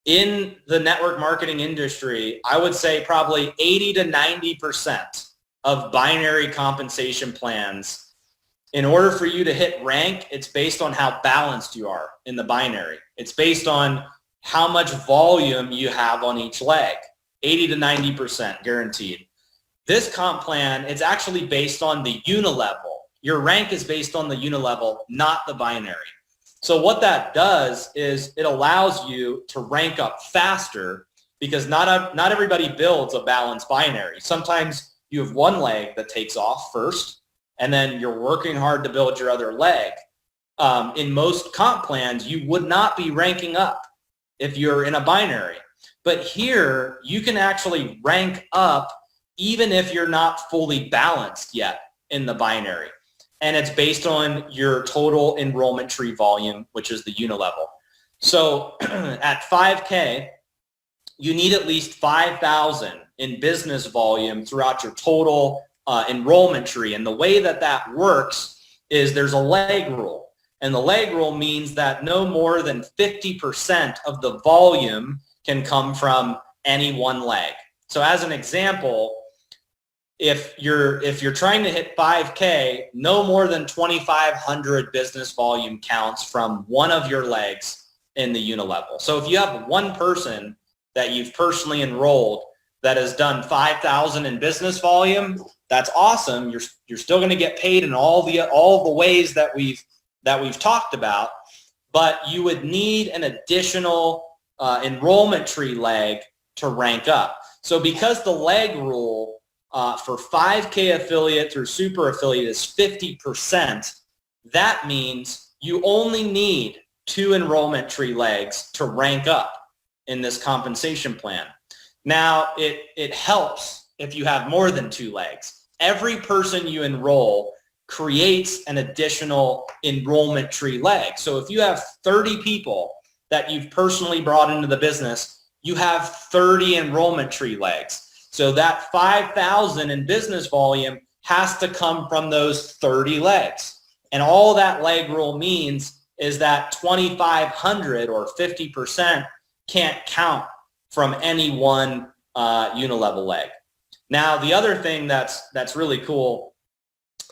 in the network marketing industry, I would say probably 80 to 90% of binary compensation plans, in order for you to hit rank, it's based on how balanced you are in the binary. It's based on how much volume you have on each leg, 80 to 90% guaranteed. This comp plan, it's actually based on the unilevel. Your rank is based on the unilevel, not the binary. So what that does is it allows you to rank up faster, because not everybody builds a balanced binary. Sometimes you have one leg that takes off first, and then you're working hard to build your other leg. In most comp plans, you would not be ranking up if you're in a binary. But here, you can actually rank up even if you're not fully balanced yet in the binary. And it's based on your total enrollment tree volume, which is the unilevel. So at 5K, you need at least 5,000 in business volume throughout your total enrollment tree. And the way that works is there's a leg rule. And the leg rule means that no more than 50% of the volume can come from any one leg. So as an example, if you're trying to hit 5K, no more than 2,500 business volume counts from one of your legs in the unilevel. So if you have one person that you've personally enrolled that has done 5,000 in business volume, that's awesome. You're still going to get paid in all the ways that we've talked about, but you would need an additional enrollment tree leg to rank up. So because the leg rule for 5K affiliate through super affiliate is 50%, that means you only need 2 enrollment tree legs to rank up in this compensation plan. Now, it helps if you have more than 2 legs. Every person you enroll creates an additional enrollment tree leg. So if you have 30 people that you've personally brought into the business, you have 30 enrollment tree legs. So that 5,000 in business volume has to come from those 30 legs. And all that leg rule means is that 2,500 or 50% can't count from any one unilevel leg. Now, the other thing that's really cool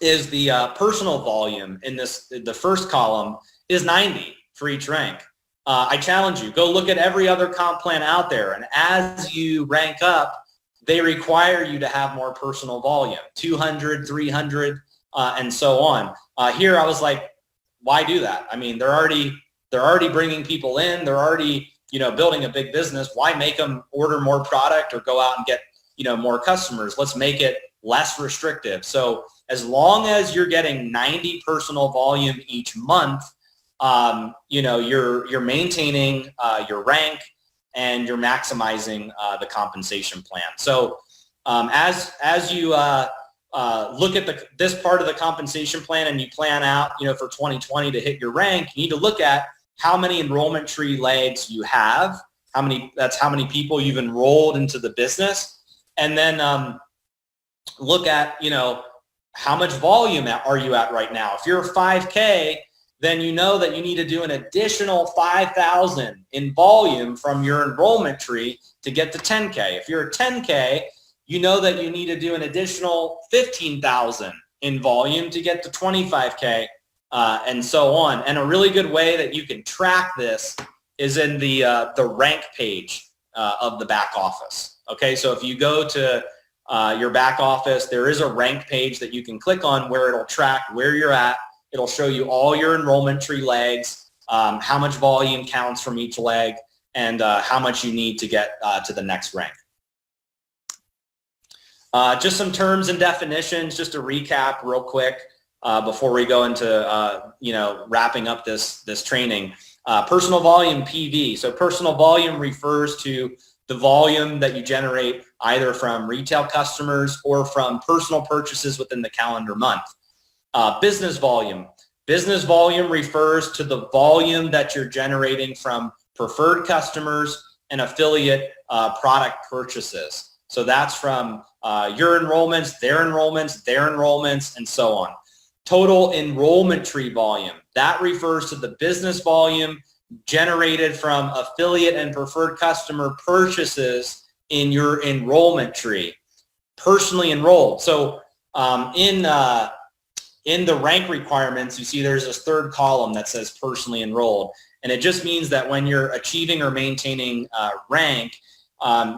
is the personal volume in the first column is 90 for each rank. I challenge you, go look at every other comp plan out there, and as you rank up, they require you to have more personal volume, 200, 300, and so on. Here I was like, why do that? I mean, they're already bringing people in. They're already, building a big business. Why make them order more product or go out and get, more customers? Let's make it less restrictive. So as long as you're getting 90 personal volume each month, you're maintaining your rank, and you're maximizing the compensation plan. So as you look at this part of the compensation plan and you plan out, for 2020 to hit your rank, you need to look at how many enrollment tree legs you have, how many people you've enrolled into the business, and then look at, how much volume are you at right now. If you're 5K, then you know that you need to do an additional 5,000 in volume from your enrollment tree to get to 10K. If you're a 10K, you know that you need to do an additional 15,000 in volume to get to 25K, and so on. And a really good way that you can track this is in the rank page of the back office. Okay, so if you go to your back office, there is a rank page that you can click on where it'll track where you're at It'll show you all your enrollment tree legs, how much volume counts from each leg, and how much you need to get to the next rank. Just some terms and definitions, just to recap real quick before we go into wrapping up this training. Personal volume, PV. So personal volume refers to the volume that you generate either from retail customers or from personal purchases within the calendar month. Business volume. Business volume refers to the volume that you're generating from preferred customers and affiliate product purchases. So that's from your enrollments, their enrollments, their enrollments, and so on. Total enrollment tree volume. That refers to the business volume generated from affiliate and preferred customer purchases in your enrollment tree. Personally enrolled. So in the rank requirements, you see there's this third column that says personally enrolled. And it just means that when you're achieving or maintaining rank,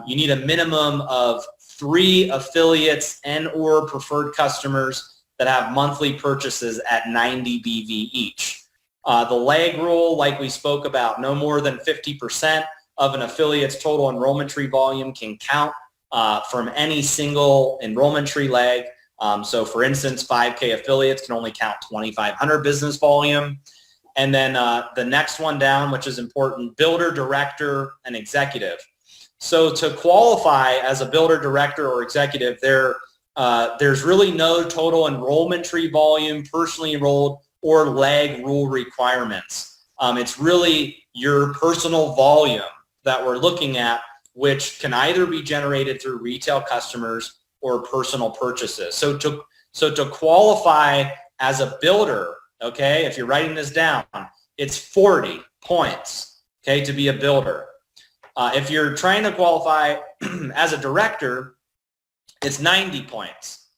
you need a minimum of 3 affiliates and or preferred customers that have monthly purchases at 90 BV each. The leg rule, like we spoke about, no more than 50% of an affiliate's total enrollment tree volume can count from any single enrollment tree leg. So for instance, 5K affiliates can only count 2,500 business volume. And then the next one down, which is important, builder, director, and executive. So to qualify as a builder, director, or executive, there's really no total enrollment tree volume, personally enrolled, or leg rule requirements. It's really your personal volume that we're looking at, which can either be generated through retail customers or personal purchases. So to qualify as a builder, okay, if you're writing this down, it's 40 points, okay, to be a builder. If you're trying to qualify as a director, it's 90 points.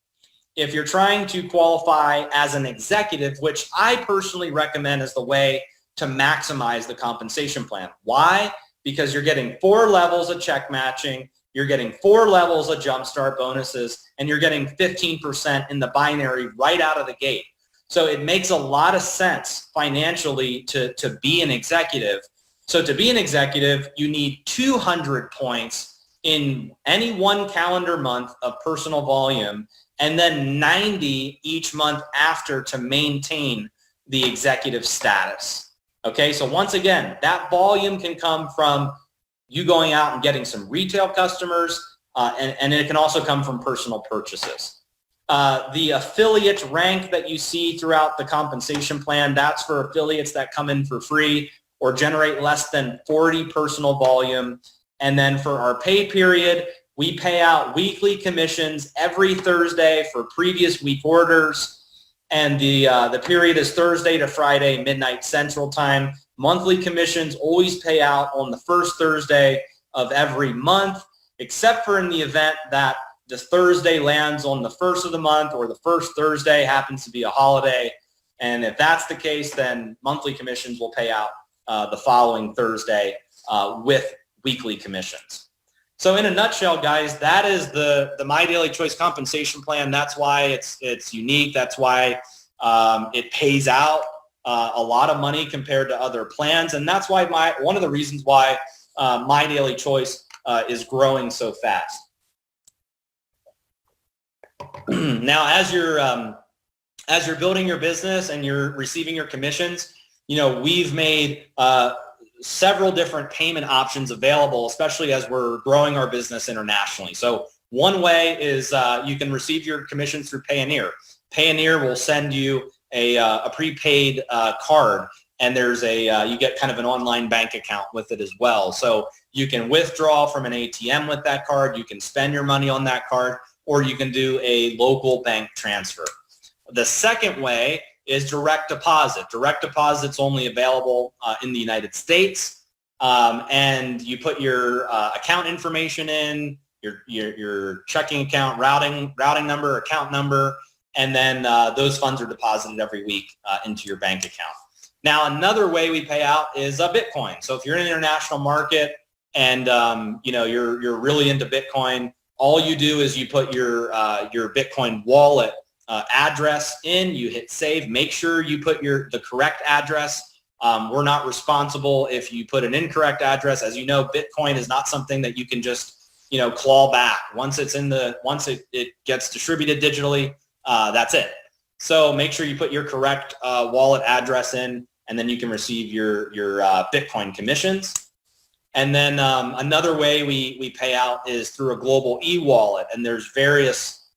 If you're trying to qualify as an executive, which I personally recommend as the way to maximize the compensation plan. Why? Because you're getting 4 levels of check matching, you're getting 4 levels of jumpstart bonuses, and you're getting 15% in the binary right out of the gate. So it makes a lot of sense financially to be an executive. So to be an executive, you need 200 points in any one calendar month of personal volume, and then 90 each month after to maintain the executive status. Okay, so once again, that volume can come from you going out and getting some retail customers, and it can also come from personal purchases. The affiliate rank that you see throughout the compensation plan, that's for affiliates that come in for free or generate less than 40 personal volume. And then for our pay period, we pay out weekly commissions every Thursday for previous week orders. And the period is Thursday to Friday, midnight Central Time. Monthly commissions always pay out on the first Thursday of every month, except for in the event that the Thursday lands on the first of the month or the first Thursday happens to be a holiday. And if that's the case, then monthly commissions will pay out the following Thursday with weekly commissions. So in a nutshell, guys, that is the My Daily Choice compensation plan. That's why it's unique. That's why it pays out a lot of money compared to other plans. And that's why one of the reasons why My Daily Choice is growing so fast. Now, as you're building your business and you're receiving your commissions, we've made several different payment options available, especially as we're growing our business internationally. So one way is you can receive your commissions through Payoneer. Payoneer will send you a prepaid card, and you get kind of an online bank account with it as well. So you can withdraw from an ATM with that card, you can spend your money on that card, or you can do a local bank transfer. The second way is direct deposit. Direct deposit's only available in the United States, and you put your account information in, your checking account, routing number, account number, and then those funds are deposited every week into your bank account. Now, another way we pay out is Bitcoin. So if you're in an international market and you're really into Bitcoin, all you do is you put your Bitcoin wallet address in, you hit save. Make sure you put the correct address. We're not responsible if you put an incorrect address. As you know, Bitcoin is not something that you can just, claw back. Once it gets distributed digitally, that's it. So make sure you put your correct wallet address in, and then you can receive your Bitcoin commissions. And then another way we pay out is through a global e-wallet, and there's various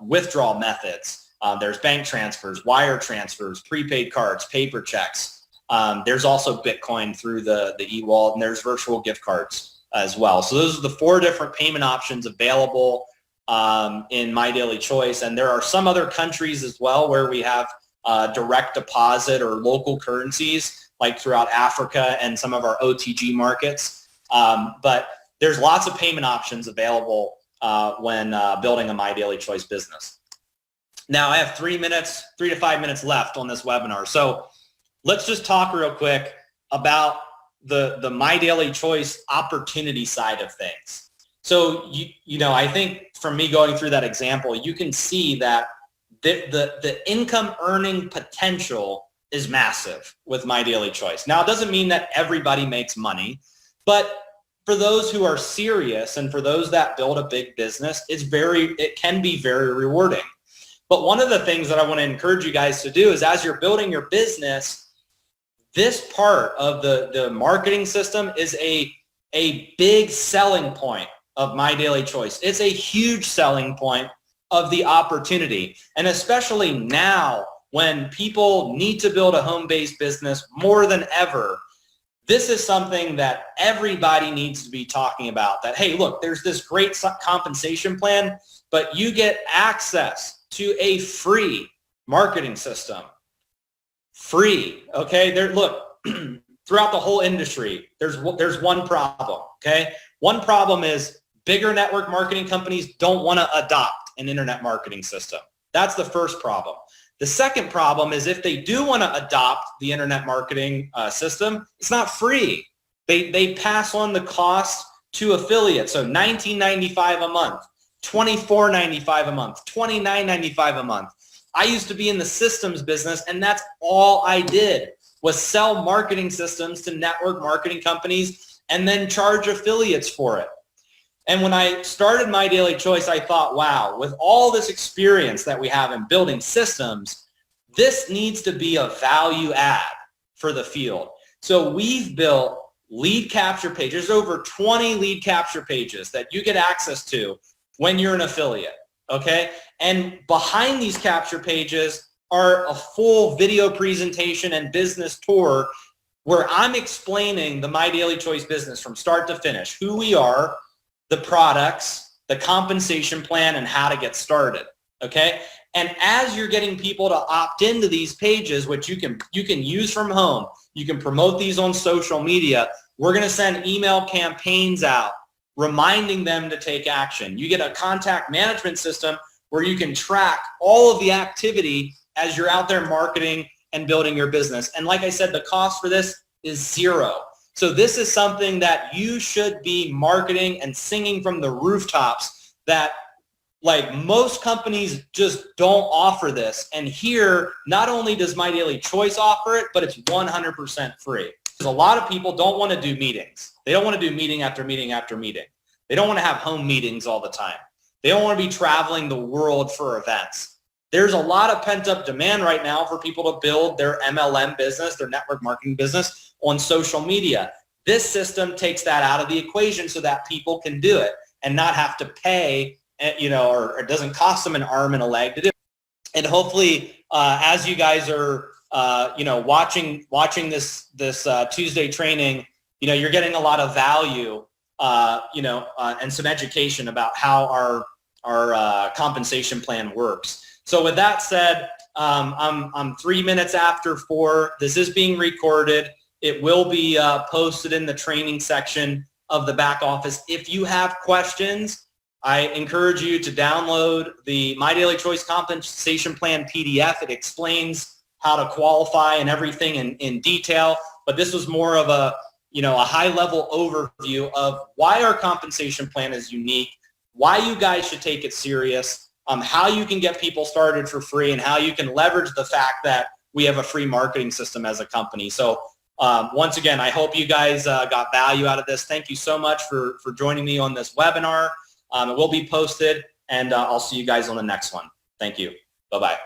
withdrawal methods. There's bank transfers, wire transfers, prepaid cards, paper checks. There's also Bitcoin through the e-wallet, and there's virtual gift cards as well. So those are the 4 different payment options available in MyDailyChoice. And there are some other countries as well where we have direct deposit or local currencies, like throughout Africa and some of our OTG markets. But there's lots of payment options available when building a MyDailyChoice business. Now I have 3 to 5 minutes left on this webinar. So let's just talk real quick about the MyDailyChoice opportunity side of things. So, I think from me going through that example, you can see that the income earning potential is massive with MyDailyChoice. Now, it doesn't mean that everybody makes money, but for those who are serious and for those that build a big business, it can be very rewarding. But one of the things that I want to encourage you guys to do is, as you're building your business, this part of the marketing system is a big selling point of MyDailyChoice. It's a huge selling point of the opportunity. And especially now when people need to build a home-based business more than ever, this is something that everybody needs to be talking about. That, hey, look, there's this great compensation plan, but you get access to a free marketing system. Free, okay? Look, throughout the whole industry, there's one problem, okay? One problem is bigger network marketing companies don't want to adopt an internet marketing system. That's the first problem. The second problem is if they do want to adopt the internet marketing system, it's not free. They pass on the cost to affiliates. So $19.95 a month, $24.95 a month, $29.95 a month. I used to be in the systems business, and that's all I did was sell marketing systems to network marketing companies and then charge affiliates for it. And when I started MyDailyChoice, I thought, wow, with all this experience that we have in building systems, this needs to be a value add for the field. So we've built lead capture pages. There's over 20 lead capture pages that you get access to when you're an affiliate, okay? And behind these capture pages are a full video presentation and business tour where I'm explaining the MyDailyChoice business from start to finish, who we are, the products, the compensation plan, and how to get started, okay? And as you're getting people to opt into these pages, which you can use from home, you can promote these on social media, we're going to send email campaigns out reminding them to take action. You get a contact management system where you can track all of the activity as you're out there marketing and building your business. And like I said, the cost for this is $0. So this is something that you should be marketing and singing from the rooftops, that like most companies just don't offer this. And here, not only does MyDailyChoice offer it, but it's 100% free. Because a lot of people don't want to do meetings. They don't want to do meeting after meeting after meeting. They don't want to have home meetings all the time. They don't want to be traveling the world for events. There's a lot of pent-up demand right now for people to build their MLM business, their network marketing business, on social media. This system takes that out of the equation so that people can do it and not have to pay, or it doesn't cost them an arm and a leg to do it. And hopefully, as you guys are, watching this Tuesday training, you're getting a lot of value, and some education about how our compensation plan works. So with that said, I'm 3 minutes after 4. This is being recorded. It will be posted in the training section of the back office. If you have questions, I encourage you to download the MyDailyChoice Compensation Plan PDF. It explains how to qualify and everything in detail. But this was more of a high-level overview of why our compensation plan is unique, why you guys should take it serious, how you can get people started for free and how you can leverage the fact that we have a free marketing system as a company. So once again, I hope you guys got value out of this. Thank you so much for joining me on this webinar. It will be posted, and I'll see you guys on the next one. Thank you. Bye-bye.